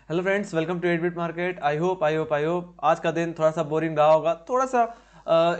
Hello friends, welcome to 8 bit market. I hope आज का दिन थोड़ा सा बोरिंग रहा होगा। थोड़ा सा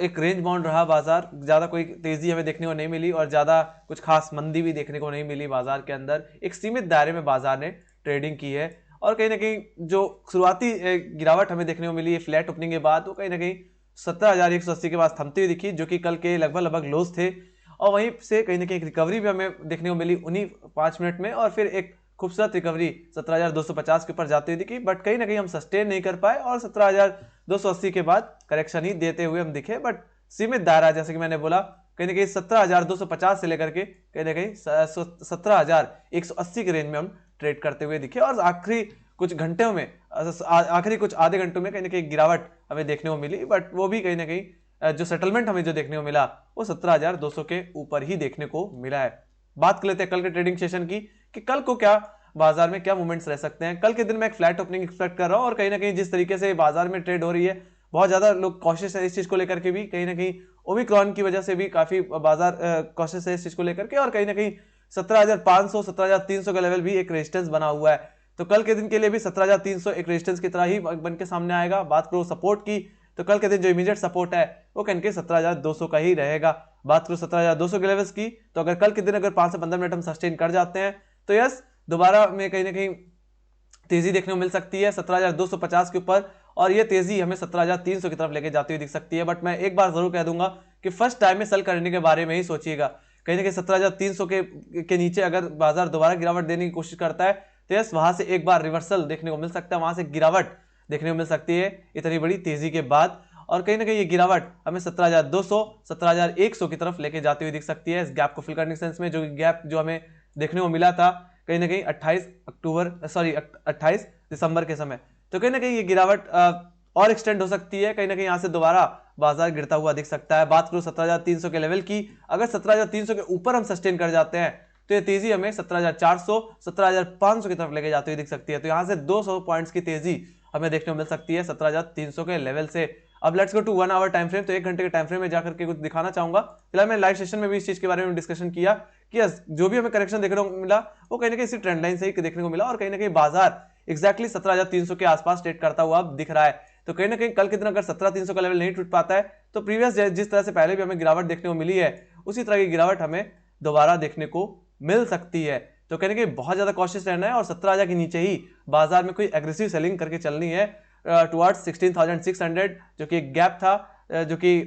एक रेंज बाउंड रहा बाजार। ज़्यादा कोई तेज़ी हमें देखने को नहीं मिली और ज़्यादा कुछ खास मंदी भी देखने को नहीं मिली। बाजार के अंदर एक सीमित दायरे में बाजार ने ट्रेडिंग की है और कहीं ना कहीं जो शुरुआती गिरावट हमें देखने को मिली है फ्लैट ओपनिंग के बाद, वो कहीं ना कहीं 17,180 के पास थमती हुई दिखी, जो कि कल के लगभग लगभग लोज थे। और वहीं से कहीं ना कहीं एक रिकवरी भी हमें देखने को मिली उन्हीं 5 मिनट में, और फिर एक खूबसूरत रिकवरी 17,250 के ऊपर जाती हुई दिखी। बट कहीं ना कहीं हम सस्टेन नहीं कर पाए और 17,280 के बाद करेक्शन ही देते हुए हम दिखे। बट सीमित दायरा, जैसे कि मैंने बोला, कहीं ना कहीं 17,250 से लेकर के कहीं ना कहीं 17,180 के रेंज में हम ट्रेड करते हुए दिखे। और आखिरी कुछ घंटों में, आखिरी कुछ आधे घंटों में कहीं ना कहीं गिरावट हमें देखने को मिली। बट वो भी कहीं ना कहीं जो सेटलमेंट हमें जो देखने को मिला वो 17,200 के ऊपर ही देखने को मिला है। बात कर लेते हैं कल के ट्रेडिंग सेशन की कि कल को क्या बाजार में क्या मूवमेंट्स रह सकते हैं। कल के दिन मैं एक फ्लैट ओपनिंग एक्सपेक्ट कर रहा हूं और कहीं ना कहीं जिस तरीके से बाजार में ट्रेड हो रही है, बहुत ज्यादा लोग कॉशियस है इस चीज को लेकर के भी। कहीं ना कहीं ओमिक्रॉन की वजह से भी काफी बाजार कॉशियस है इस चीज को लेकर के, और कहीं ना कहीं 17,500 17,300 का लेवल भी एक रेजिस्टेंस बना हुआ है। तो कल के दिन के लिए भी 17,300 एक रेजिस्टेंस की तरह ही बन के सामने आएगा। बात करो सपोर्ट की, तो कल के दिन जो इमीडिएट सपोर्ट है वो कहीं के 17,200 का ही रहेगा। बात करो 17,200 के लेवल्स की, तो अगर कल के दिन अगर 5 से 15 मिनट हम सस्टेन कर जाते हैं तो यस, दोबारा में कहीं ना कहीं तेजी देखने को मिल सकती है 17,250 के ऊपर, और ये तेजी हमें 17,300 की तरफ लेके जाती हुई दिख सकती है। बट मैं एक बार जरूर कह दूंगा कि फर्स्ट टाइम में सेल करने के बारे में ही सोचिएगा। कहीं ना कहीं 17,300 के नीचे अगर बाजार दोबारा गिरावट देने की कोशिश करता है तो यस, वहां से एक बार रिवर्सल देखने को मिल सकता है, वहां से गिरावट देखने को मिल सकती है इतनी बड़ी तेजी के बाद। और कहीं ना कहीं ये गिरावट हमें 17,200 17,100 की तरफ लेके जाती हुई दिख सकती है, इस गैप को फिल करने के सेंस में। जो गैप जो हमें देखने को मिला था कहीं ना कहीं 28 दिसंबर के समय, तो कहीं ना कहीं ये गिरावट और एक्सटेंड हो सकती है। कहीं ना कहीं यहां से दोबारा बाजार गिरता हुआ दिख सकता है। बात करूं 17,300 के लेवल की, अगर 17,300 के ऊपर हम सस्टेन कर जाते हैं तो ये तेजी हमें 17,400 17,500 की तरफ लेके जाती हुई दिख सकती है। तो यहां से 200 पॉइंट्स की तेजी हमें देखने को मिल सकती है 17,300 के लेवल से। अब let's go to 1 hour time frame. तो 1 घंटे के टाइम फ्रेम में जाकर के कुछ दिखाना चाहूंगा। फिलहाल मैं लाइव सेशन में भी इस चीज के बारे में डिस्कशन किया कि जो भी हमें करेक्शन देखने को मिला वो कहीं ना कहीं इसी ट्रेंड लाइन से ही देखने को मिला, और कहीं ना कहीं बाजार एक्जैक्टली 17,300 के आसपास ट्रेड करता हुआ अब दिख रहा है। तो कहीं ना कहीं कल के दिन अगर 17,300 का लेवल नहीं टूट पाता है तो प्रीवियस जिस तरह से पहले भी हमें गिरावट देखने को मिली है उसी तरह की गिरावट हमें दोबारा देखने को मिल सकती है। तो कहने के बहुत ज्यादा कॉशियस रहना है और 17,000 के नीचे ही बाजार में कोई एग्रेसिव सेलिंग करके चलनी है टुवर्ड्स 16,600, जो कि एक गैप था जो कि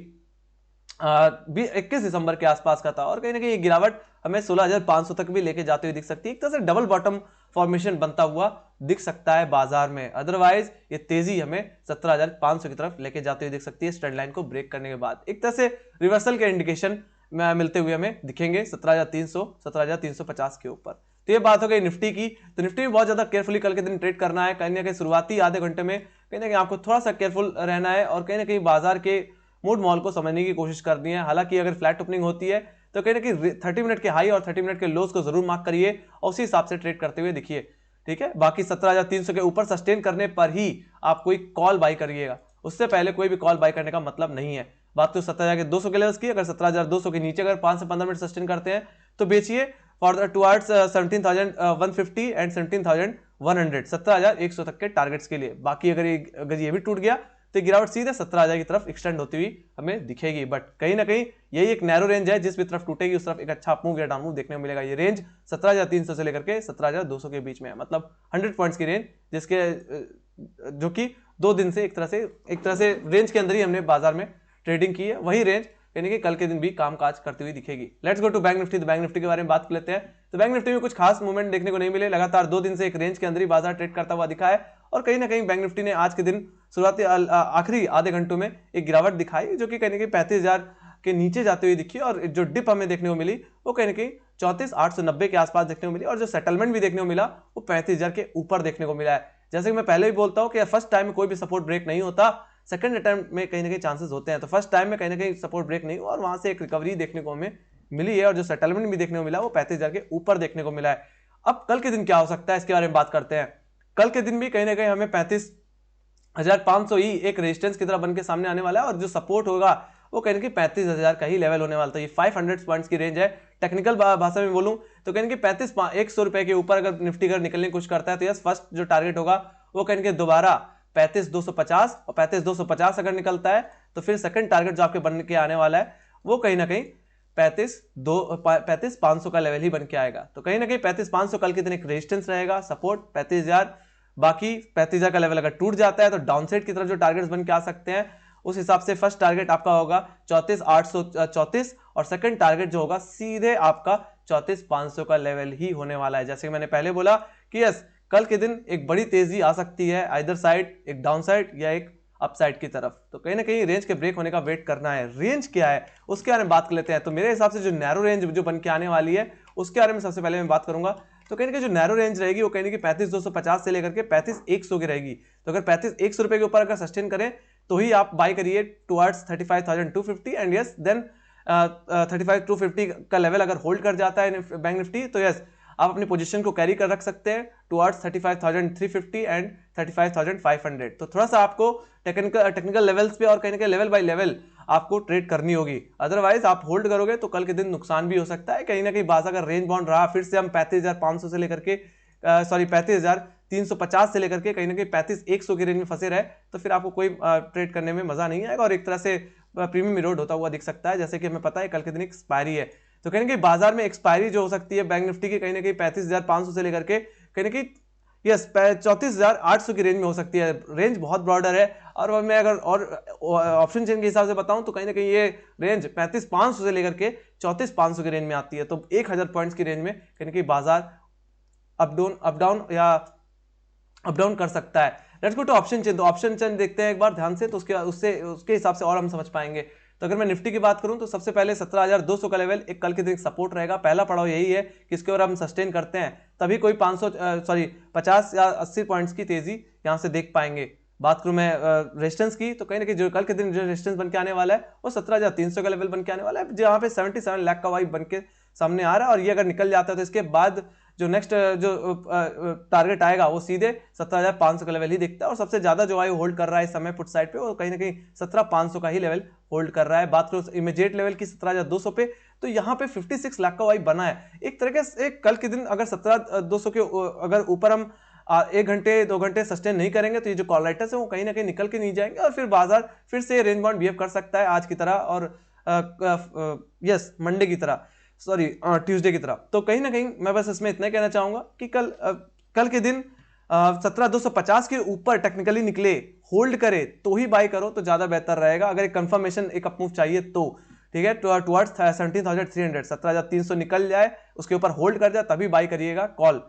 21 दिसंबर के आसपास का था। और कहीं ना कहीं ये गिरावट हमें 16,500 तक भी लेके जाते हुए दिख सकती है। एक तरह से डबल बॉटम फॉर्मेशन बनता हुआ दिख सकता है बाजार में। अदरवाइज ये तेजी हमें 17,500 की तरफ लेके जाते हुए दिख सकती है ट्रेंड लाइन को ब्रेक करने के बाद। एक तरह से रिवर्सल के इंडिकेशन मिलते हुए हमें दिखेंगे 17,300 17,350 के ऊपर। तो ये बात हो गई निफ्टी की। तो निफ्टी में बहुत ज्यादा केयरफुली कल के दिन ट्रेड करना है। कहीं ना कहीं शुरुआती आधे घंटे में कहीं ना कहीं आपको थोड़ा सा केयरफुल रहना है और कहीं ना कहीं बाजार के मूड मॉल को समझने की कोशिश करनी है। हालांकि अगर फ्लैट ओपनिंग होती है तो कहीं ना कहीं 30 मिनट के हाई और 30 मिनट के लोज को जरूर मार्क करिए और उसी हिसाब से ट्रेड करते हुए दिखिए। ठीक है, बाकी 17,300 के ऊपर सस्टेन करने पर ही आप कोई कॉल बाई करिएगा, उससे पहले कोई भी कॉल बाई करने का मतलब नहीं है। बात तो 17,200 के लेवल्स की, अगर 17,200 के नीचे अगर 5 से 15 मिनट सस्टेन करते हैं तो बेचिए फॉर टुवर्ड्स 17,150 एंड 17,100, 17,100 तक के टारगेट्स के लिए। बाकी अगर ये भी टूट गया तो गिरावट सीधे 17,000 की तरफ एक्सटेंड होती हुई हमें दिखेगी। बट कहीं ना कहीं यही एक नैरो रेंज है, जिस भी तरफ टूटेगी उस तरफ एक अच्छा अप मूव या डाउन मूव देखने को मिलेगा। ये रेंज 17,300 से लेकर के 17,200 के बीच में है, मतलब 100 पॉइंट्स की रेंज, जिसके जो कि 2 दिन से एक तरह से रेंज के अंदर ही हमने बाजार में ट्रेडिंग की है। वही रेंज यानी कि कल के दिन भी कामकाज करती हुई दिखेगी। Let's go to bank Nifty. तो बैंक निफ्टी के बारे में बात कर लेते हैं। तो बैंक निफ्टी में कुछ खास मूवमेंट देखने को नहीं मिले। लगातार 2 दिन से एक रेंज के अंदर ही बाजार ट्रेड करता हुआ दिखा है, और कहीं ना कहीं बैंक निफ्टी ने आज के दिन शुरुआती आखिरी आधे घंटों में एक गिरावट दिखाई, जो कि कहीं ना कहीं 35,000 के नीचे जाते हुए दिखी। और जो डिप हमें देखने को मिली वो कहीं ना कहीं 34,890 के आसपास देखने को मिली, और जो सेटलमेंट भी देखने को मिला वो 35,000 के ऊपर देखने को मिला है। जैसे कि मैं पहले भी बोलता हूं कि फर्स्ट टाइम में कोई भी सपोर्ट ब्रेक नहीं होता, सेकंड अटेम्प्ट में कहीं ना कहीं चांसेस होते हैं। तो फर्स्ट टाइम में कहीं ना कहीं सपोर्ट ब्रेक नहीं हुआ और वहां से एक रिकवरी देखने को हमें मिली है, और जो सेटलमेंट भी देखने को मिला वो 35,000 के ऊपर देखने को मिला है। अब कल के दिन क्या हो सकता है इसके बारे में बात करते हैं। कल के दिन भी कहीं ना कहीं हमें 35,500 ही एक रेजिस्टेंस की तरह बन के सामने आने वाला है, और जो सपोर्ट होगा वो कहीं ना कहीं 35,000 का ही लेवल होने वाला था। ये 500 पॉइंट्स की रेंज है। टेक्निकल भाषा में बोलूं तो कहीं ना कहीं 100 रुपए के ऊपर अगर निफ्टी अगर निकलने की कोशिश करता है तो यस, फर्स्ट जो टारगेट होगा वो कहीं ना कहीं दोबारा 35,250 और 35,250 अगर निकलता है तो फिर सेकंड टारगेट जो आपके बन के आने वाला है वो कहीं ना कहीं 35,500 का लेवल ही बन के आएगा। तो कहीं ना कहीं 35,500 कल के दिन एक रेजिस्टेंस रहेगा, सपोर्ट 35,000। बाकी 35,000 का लेवल अगर टूट जाता है तो डाउनसाइड की तरफ जो टारगेट्स बन के आ सकते हैं उस हिसाब से फर्स्ट टारगेट आपका होगा 34,834 और सेकंड टारगेट जो होगा सीधे आपका 34,500 का लेवल ही होने वाला है। जैसे कि मैंने पहले बोला कि यस, कल के दिन एक बड़ी तेजी आ सकती है, आइदर साइड, एक डाउन साइड या एक अपसाइड की तरफ। तो कहीं ना कहीं रेंज के ब्रेक होने का वेट करना है। रेंज क्या है उसके बारे में बात कर लेते हैं। तो मेरे हिसाब से जो नैरो रेंज जो बन के आने वाली है उसके बारे में सबसे पहले मैं बात करूंगा। तो कहीं ना कहीं जो नैरो रेंज रहेगी वो कहीं ना कहीं 35,250 से लेकर के 35,100 की रहेगी। तो अगर 35,100 रुपए के ऊपर अगर सस्टेन करें तो ही आप बाय करिए टुवर्ड्स 35,250 एंड यस देन 35,250 का लेवल अगर होल्ड कर जाता है बैंक निफ्टी तो यस आप अपनी पोजीशन को कैरी कर रख सकते हैं टुवर्ड्स 35,350 एंड 35,500। तो थोड़ा सा आपको टेक्निकल लेवल्स पे और कहीं ना कहीं लेवल बाय लेवल आपको ट्रेड करनी होगी, अदरवाइज आप होल्ड करोगे तो कल के दिन नुकसान भी हो सकता है। कहीं ना कहीं बाजार का रेंज बाउंड रहा, फिर से हम 35,500 से लेकर के 35,350 से लेकर के कहीं ना कहीं 35,100 की रेंज में फंसे रहे तो फिर आपको कोई ट्रेड करने में मजा नहीं आएगा और एक तरह से प्रीमियम इरोड होता हुआ दिख सकता है। जैसे कि हमें पता है कल के दिन एक्सपायरी है, तो कहीं ना कहीं बाजार में एक्सपायरी जो हो सकती है बैंक निफ्टी की कहीं ना कहीं 35,500 से लेकर के कहीं ना कहीं यस 34,800 की रेंज में हो सकती है। रेंज बहुत ब्रॉडर है और मैं अगर और ऑप्शन चेन के हिसाब से बताऊं तो कहीं ना कहीं ये रेंज 35,500 से लेकर के 34,500 की रेंज में आती है। तो 1,000 पॉइंट्स की रेंज में कहीं ना कहीं बाजार अप डाउन कर सकता है। Let's go to option chain. तो ऑप्शन चेन देखते हैं एक बार ध्यान से, तो उसके हिसाब से और हम समझ पाएंगे। तो अगर मैं निफ्टी की बात करूं तो सबसे पहले 17,200 का लेवल एक कल के दिन सपोर्ट रहेगा। पहला पड़ाव यही है कि इसके ऊपर हम सस्टेन करते हैं तभी कोई 50 या 80 पॉइंट्स की तेजी यहां से देख पाएंगे। बात करूं मैं रेजिस्टेंस की तो कहीं ना कहीं जो कल के दिन जो रेजिस्टेंस बन के आने वाला है वो 17,300 का लेवल बन के आने वाला है, जहां पे 77 लाख का वाइब बन के सामने आ रहा है। और ये अगर निकल जाता है तो इसके बाद जो नेक्स्ट जो टारगेट आएगा वो सीधे 17,500 का लेवल ही दिखता है और सबसे ज्यादा जो है होल्ड कर रहा है इस समय पुट साइड पे वो कहीं ना कहीं 17,500 का ही लेवल होल्ड कर रहा है। बात करो इमीडिएट लेवल की 17,200 पे, तो यहाँ पे 56 लाख का वाइब बना है। एक तरीके से एक कल के दिन अगर 17,200 के अगर ऊपर हम 1 घंटे 2 घंटे सस्टेन नहीं करेंगे तो ये जो कॉल राइटर्स है वो कहीं ना कहीं निकल के नहीं जाएंगे और फिर बाजार फिर से रेंज बाउंड बिहेव कर सकता है आज की तरह और यस मंडे की तरह, सॉरी ट्यूसडे की तरह। तो कहीं ना कहीं मैं बस इसमें इतना कहना चाहूंगा कि कल के दिन 17,250 के ऊपर टेक्निकली निकले, होल्ड करे तो ही बाय करो तो ज्यादा बेहतर रहेगा। अगर एक कंफर्मेशन एक अपमूव चाहिए तो ठीक है, टुवर्ड्स 17,300 17,300 निकल जाए उसके ऊपर होल्ड कर जाए तभी बाय करिएगा। कॉल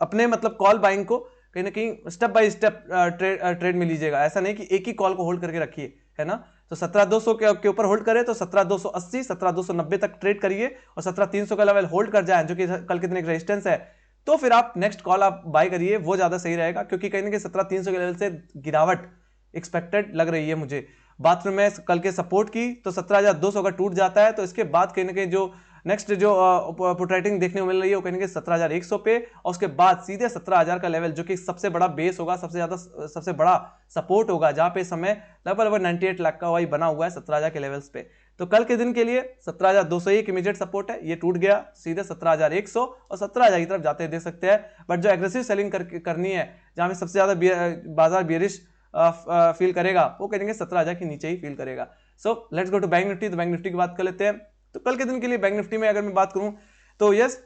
अपने मतलब कॉल बाइंग को कहीं ना कहीं स्टेप बाय स्टेप ट्रेड में लीजिएगा, ऐसा नहीं कि एक ही कॉल को होल्ड करके रखिए, है ना। तो 17,200 के ऊपर होल्ड करें तो 17,280 17,290 तक ट्रेड करिए और 17,300 का लेवल होल्ड कर जाए जो कि कल के दिन एक रेजिस्टेंस है, तो फिर आप नेक्स्ट कॉल आप बाय करिए, वो ज्यादा सही रहेगा क्योंकि कहीं ना कहीं 17,300 के लेवल से गिरावट एक्सपेक्टेड लग रही है मुझे। बात करूं मैं कल के सपोर्ट की तो 17,200 का टूट जाता है तो इसके बाद कहीं ना कहीं जो नेक्स्ट जो पुट राइटिंग देखने को मिल रही है वो कहीं ना कहीं 17,100 पे और उसके बाद सीधे 17,000 का लेवल जो कि सबसे बड़ा बेस होगा, सबसे बड़ा सपोर्ट होगा, जहां पे समय लगभग 98 लाख का वही बना हुआ है 17,000 के लेवल्स पे। तो कल के दिन के लिए 17,200 एक इमीडिएट सपोर्ट है, ये टूट गया सीधे 17,100 और 17,000 की तरफ जाते देख सकते हैं। बट जो एग्रेसिव सेलिंग करनी है जहां पे सबसे ज्यादा बाजार बियरिश फील करेगा वो करेंगे 17,000 के नीचे ही फील करेगा। So let's go to bank Nifty. तो बैंक निफ्टी की बात कर लेते हैं। तो कल के दिन के लिए बैंक निफ्टी में अगर मैं बात करूं तो यस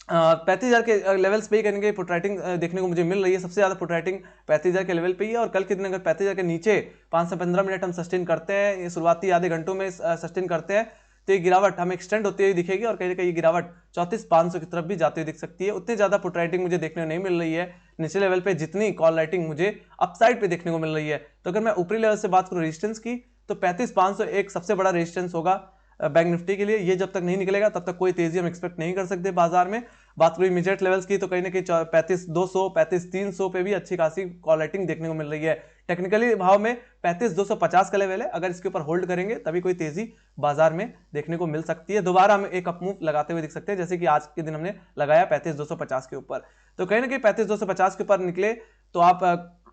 35,000 के लेवल्स पे ही करेंगे पुट राइटिंग देखने को मुझे मिल रही है। सबसे ज्यादा पुट राइटिंग 35,000 के लेवल पे ही है और कल के दिन अगर 35,000 के नीचे 5 से 15 मिनट हम सस्टेन करते हैं, ये शुरुआती आधे घंटों में सस्टेन करते हैं तो ये गिरावट हमें एक्सटेंड होती हुई दिखेगी और कहीं ना कहीं ये गिरावट 34,500 की तरफ भी जाती हुई दिख सकती है। उतनी ज्यादा पुट राइटिंग मुझे देखने को नहीं मिल रही है निचले लेवल पे जितनी कॉल राइटिंग मुझे अपसाइड पे देखने को मिल रही है। तो अगर मैं ऊपरी लेवल से बात करूं रेजिस्टेंस की तो 35,500 एक सबसे बड़ा रेजिस्टेंस होगा बैंक निफ्टी के लिए। ये जब तक नहीं निकलेगा तब तक कोई तेजी हम एक्सपेक्ट नहीं कर सकते बाजार में। बात करूं इमीडिएट लेवल्स की तो कहीं ना कहीं 35,200 35,300 पे भी अच्छी खासी कॉल राइटिंग देखने को मिल रही है। टेक्निकली भाव में 35,250 का लेवल है, अगर इसके ऊपर होल्ड करेंगे तभी कोई तेजी बाजार में देखने को मिल सकती है। दोबारा हम एक अपमूव लगाते हुए दिख सकते हैं जैसे कि आज के दिन हमने लगाया 35,250 के ऊपर। तो कहीं ना कहीं 35,250 के ऊपर निकले तो आप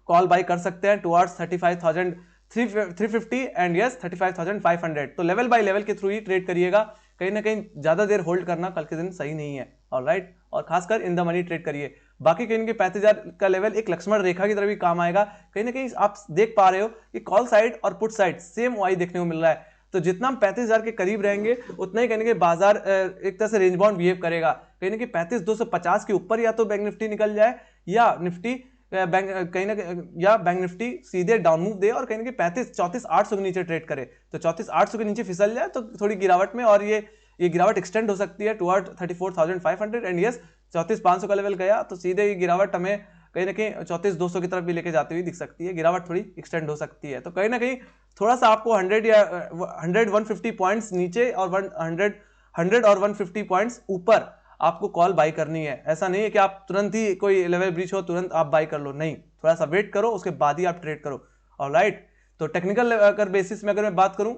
कॉल बाय कर सकते हैं टुवर्ड्स 35,350 एंड यस 35,500। तो लेवल बाय लेवल के थ्रू ही ट्रेड करिएगा, कहीं ना कहीं ज्यादा देर होल्ड करना कल के दिन सही नहीं है। ऑलराइट, और खासकर इन द मनी ट्रेड करिए। बाकी कहीं ना कहीं 35,000 का लेवल एक लक्ष्मण रेखा की तरह भी काम आएगा। कहीं ना कहीं आप देख पा रहे हो कि कॉल साइड और पुट साइड सेम वाई देखने को मिल रहा है, तो जितना हम 35,000 के करीब रहेंगे उतना ही कहीं ना कहीं बाजार एक तरह से रेंज बाउंड बिहेव करेगा। कहीं ना कहीं 35,250 के ऊपर या तो बैंक निफ्टी निकल जाए या निफ्टी बैंक निफ्टी सीधे डाउन मूव दे और कहीं ना कहीं 34,800 के नीचे ट्रेड करे, तो 34,800 के नीचे फिसल जाए तो थोड़ी गिरावट में, और ये गिरावट एक्सटेंड हो सकती है टुवर्ड 34,500 एंड यस 34,500 का लेवल गया तो सीधे ये गिरावट हमें कहीं ना कहीं 34,200 की तरफ भी लेके जाती हुई दिख सकती है, गिरावट थोड़ी एक्सटेंड हो सकती है। तो कहीं ना कहीं थोड़ा सा आपको 100 या 150 पॉइंट्स नीचे और 100 और 150 पॉइंट्स ऊपर आपको कॉल बाई करनी है। ऐसा नहीं है कि आप तुरंत ही कोई लेवल ब्रीच हो तुरंत आप बाई कर लो, नहीं, थोड़ा सा वेट करो उसके बाद ही आप ट्रेड करो। ऑलराइट, तो टेक्निकल अगर बेसिस में अगर मैं बात करूं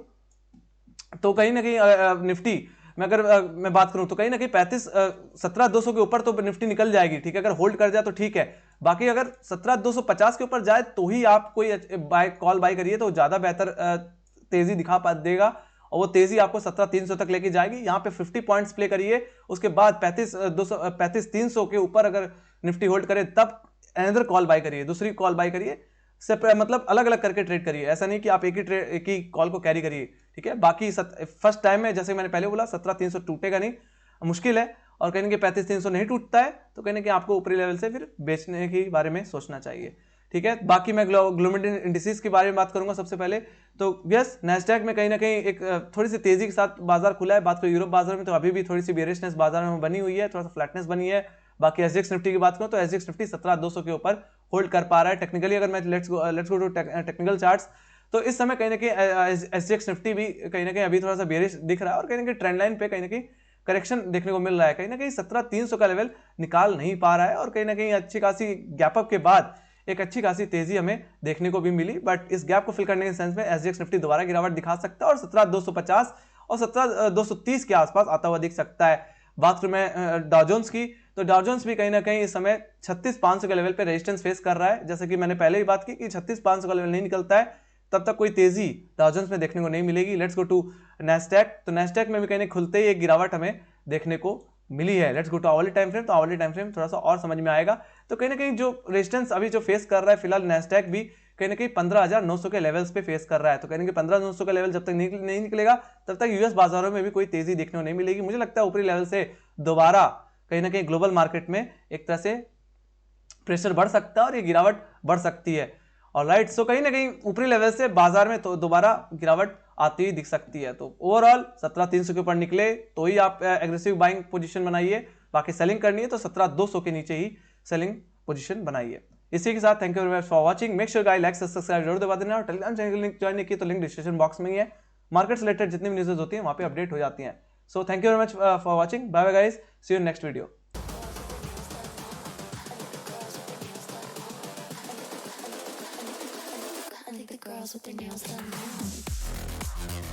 तो कहीं ना कहीं निफ्टी में अगर मैं बात करूं तो कहीं ना कहीं 17,200 के ऊपर तो निफ्टी निकल जाएगी, ठीक है, अगर होल्ड कर जाए तो ठीक है। बाकी अगर 17,250 के ऊपर जाए तो ही आप कोई कॉल बाय करिए, तो ज्यादा बेहतर तेजी दिखा देगा और वो तेजी आपको 17,300 तक लेके जाएगी। यहाँ पे 50 पॉइंट्स प्ले करिए, उसके बाद 35,300 के ऊपर अगर निफ्टी होल्ड करे तब अनदर कॉल बाय करिए, दूसरी कॉल बाय करिए, मतलब अलग अलग करके ट्रेड करिए। ऐसा नहीं कि आप एक ही कॉल को कैरी करिए, ठीक है। बाकी फर्स्ट टाइम में जैसे मैंने पहले बोला 17,300 टूटेगा नहीं, मुश्किल है, और कहीं ना कहीं 35,300 नहीं टूटता है तो कहीं ना कहीं आपको ऊपरी लेवल से फिर बेचने के बारे में सोचना चाहिए, ठीक है। बाकी मैं ग्लोबल इंडिसेस के बारे में बात करूंगा सबसे पहले। तो यस, नैस्डैक में कहीं ना कहीं एक थोड़ी सी तेजी के साथ बाजार खुला है। बात करूं यूरोप बाजार में तो अभी भी थोड़ी सी बेरिशनेस बाजार में बनी हुई है, थोड़ा सा फ्लैटनेस बनी है। बाकी एसजीएक्स निफ्टी की बात करूं तो एसजीएक्स निफ्टी 17,200 के ऊपर होल्ड कर पा रहा है। टेक्निकली अगर मैं let's go to technical charts, तो इस समय कहीं ना कहीं एसजीएक्स निफ्टी भी कहीं ना कहीं अभी थोड़ा सा बेरिश दिख रहा है और कहीं ना कहीं ट्रेंड लाइन पे कहीं ना कहीं करेक्शन देखने को मिल रहा है। कहीं ना कहीं 17,300 का लेवल निकाल नहीं पा रहा है और कहीं ना कहीं अच्छी खासी गैप अप के बाद एक अच्छी खासी तेजी हमें देखने को भी मिली, बट इस गैप को फिल करने के सेंस में एसजीएक्स निफ्टी दोबारा गिरावट दिखा सकता है और 17,250 और 17,230 के आसपास आता हुआ दिख सकता है। बात करूं मैं डॉ जोन्स की, तो डॉ जोन्स भी कहीं ना कहीं इस समय 36,500 के लेवल पे रेजिस्टेंस फेस कर रहा है। जैसे कि मैंने पहले ही बात की कि 36,500 का लेवल नहीं निकलता है तब तक कोई तेजी डॉ जोन्स में देखने को नहीं मिलेगी। लेट्स गो टू नैस्डैक, तो नैस्डैक में भी कहीं खुलते ही एक गिरावट हमें देखने को मिली है। Let's go to hourly time frame, तो आवरली टाइम फ्रेम थोड़ा सा और समझ में आएगा। तो कहीं ना कहीं जो रेजिस्टेंस अभी जो फेस कर रहा है फिलहाल नैस्डैक भी कहीं ना कहीं 15,900 के लेवल्स पे फेस कर रहा है। तो कहीं ना कहीं 15,900 का लेवल जब तक नहीं निकलेगा तब तक यूएस बाजारों में भी कोई तेजी देखने को नहीं मिलेगी। मुझे लगता है ऊपरी लेवल से दोबारा कहीं ना कहीं ग्लोबल मार्केट में एक तरह से प्रेशर बढ़ सकता है और ये गिरावट बढ़ सकती है। ऑलराइट, सो कहीं ना कहीं ऊपरी लेवल से बाजार में तो दोबारा गिरावट आती हुई दिख सकती है। तो ओवरऑल 17,300 के ऊपर निकले तो ही आप एग्रेसिव बाइंग पोजीशन बनाइए, बाकी सेलिंग करनी है तो 17,200 के नीचे ही सेलिंग पोजीशन बनाइए। इसी के साथ thank you very much for watching. Make sure guys like subscribe जरूर दबा देना और टेलीग्राम चैनल लिंक ज्वाइन नहीं की तो लिंक डिस्क्रिप्शन बॉक्स में ही है। मार्केट से रिलेटेड जितनी भी न्यूज़ होती है वहां पे अपडेट हो जाती हैं। So thank you very much for watching, bye bye guys, see you next video. With their nails done now.